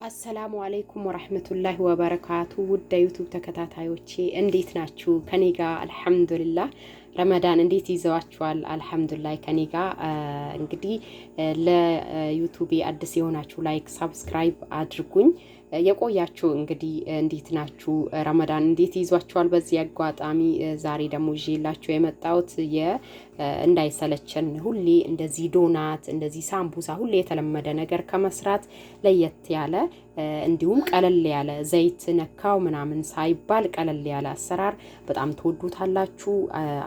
አሰላሙ አለይኩም ወራህመቱላሂ ወበረካቱ ውድ ዩቲዩብ ተከታታዮቼ እንዴት ናችሁ? ከኔ ጋር አልሐምዱሊላህ። ረመዳን እንዴት ይዘዋችኋል? አልሐምዱሊላህ ከኔ ጋር እንግዲህ ለዩቲዩብ አዲስ የሆናችሁ ላይክ ሰብስክራይብ አድርጉኝ። የቆያችሁ እንግዲህ እንዴት ናችሁ? ረመዳን እንዴት ይዟችኋል? በዚህ አጋጣሚ ዛሬ ደግሞ ይዤላችሁ የመጣሁት እንዳይሰለቸን ሁሌ እንደዚህ ዶናት እንደዚህ ሳምቡሳ ሁሌ የተለመደ ነገር ከመስራት ለየት ያለ እንዲሁም ቀለል ያለ ዘይት ነካው ምናምን ሳይባል ቀለል ያለ አሰራር በጣም ተወዱታላችሁ።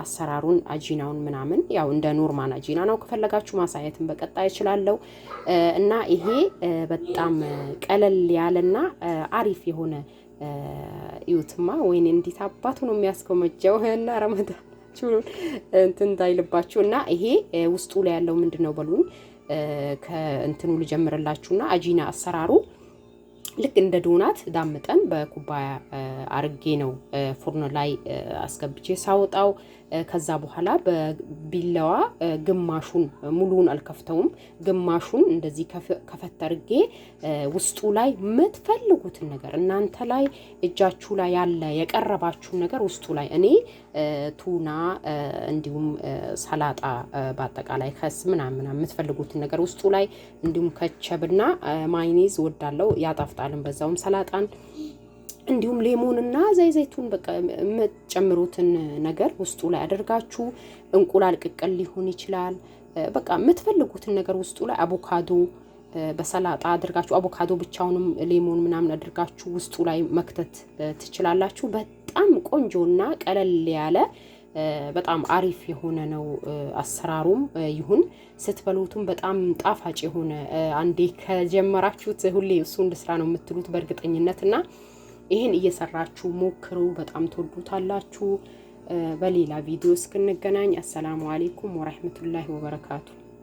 አሰራሩን አጂናውን ምናምን ያው እንደ ኖርማል አጂና ነው። ከፈለጋችሁ ማሳየትን በቀጣይ እችላለሁ እና ይሄ በጣም ቀለል ያለና አሪፍ የሆነ ይውትማ ወይኔ እንዴት አባቱ ነው የሚያስቆመጀው እና ረመዳን እንትን ታይልባችሁ እና ይሄ ውስጡ ላይ ያለው ምንድነው በሉን ከእንትኑ ልጀምርላችሁና አጂና አሰራሩ ልክ እንደ ዶናት ዳምጠን በኩባያ አርጌ ነው ፉርን ላይ አስገብቼ ሳወጣው ከዛ በኋላ በቢላዋ ግማሹን ሙሉውን አልከፍተውም ግማሹን እንደዚህ ከፈት አርጌ ውስጡ ላይ የምትፈልጉትን ነገር እናንተ ላይ እጃችሁ ላይ ያለ የቀረባችሁ ነገር ውስጡ ላይ እኔ ቱና እንዲሁም ሰላጣ በአጠቃላይ ከስ ምናምን የምትፈልጉትን ነገር ውስጡ ላይ እንዲሁም ከቸብና ማይኒዝ ወዳለው ያጣፍጣልን በዛውም ሰላጣን እንዲሁም ሌሞንና ዘይቱን በቃ የምትጨምሩትን ነገር ውስጡ ላይ አድርጋችሁ እንቁላል ቅቅል ሊሆን ይችላል በቃ የምትፈልጉትን ነገር ውስጡ ላይ አቮካዶ በሰላጣ አድርጋችሁ አቮካዶ ብቻውንም ሌሞን ምናምን አድርጋችሁ ውስጡ ላይ መክተት ትችላላችሁ። በጣም ቆንጆና ቀለል ያለ በጣም አሪፍ የሆነ ነው አሰራሩም ይሁን ስትበሉትም በጣም ጣፋጭ የሆነ አንዴ ከጀመራችሁት ሁሌ እሱ እንድስራ ነው የምትሉት በእርግጠኝነትና ይሄን እየሰራችሁ ሞክሩ። በጣም ተወዱታላችሁ። በሌላ ቪዲዮ እስክንገናኝ አሰላሙ አለይኩም ወራህመቱላሂ ወበረካቱ።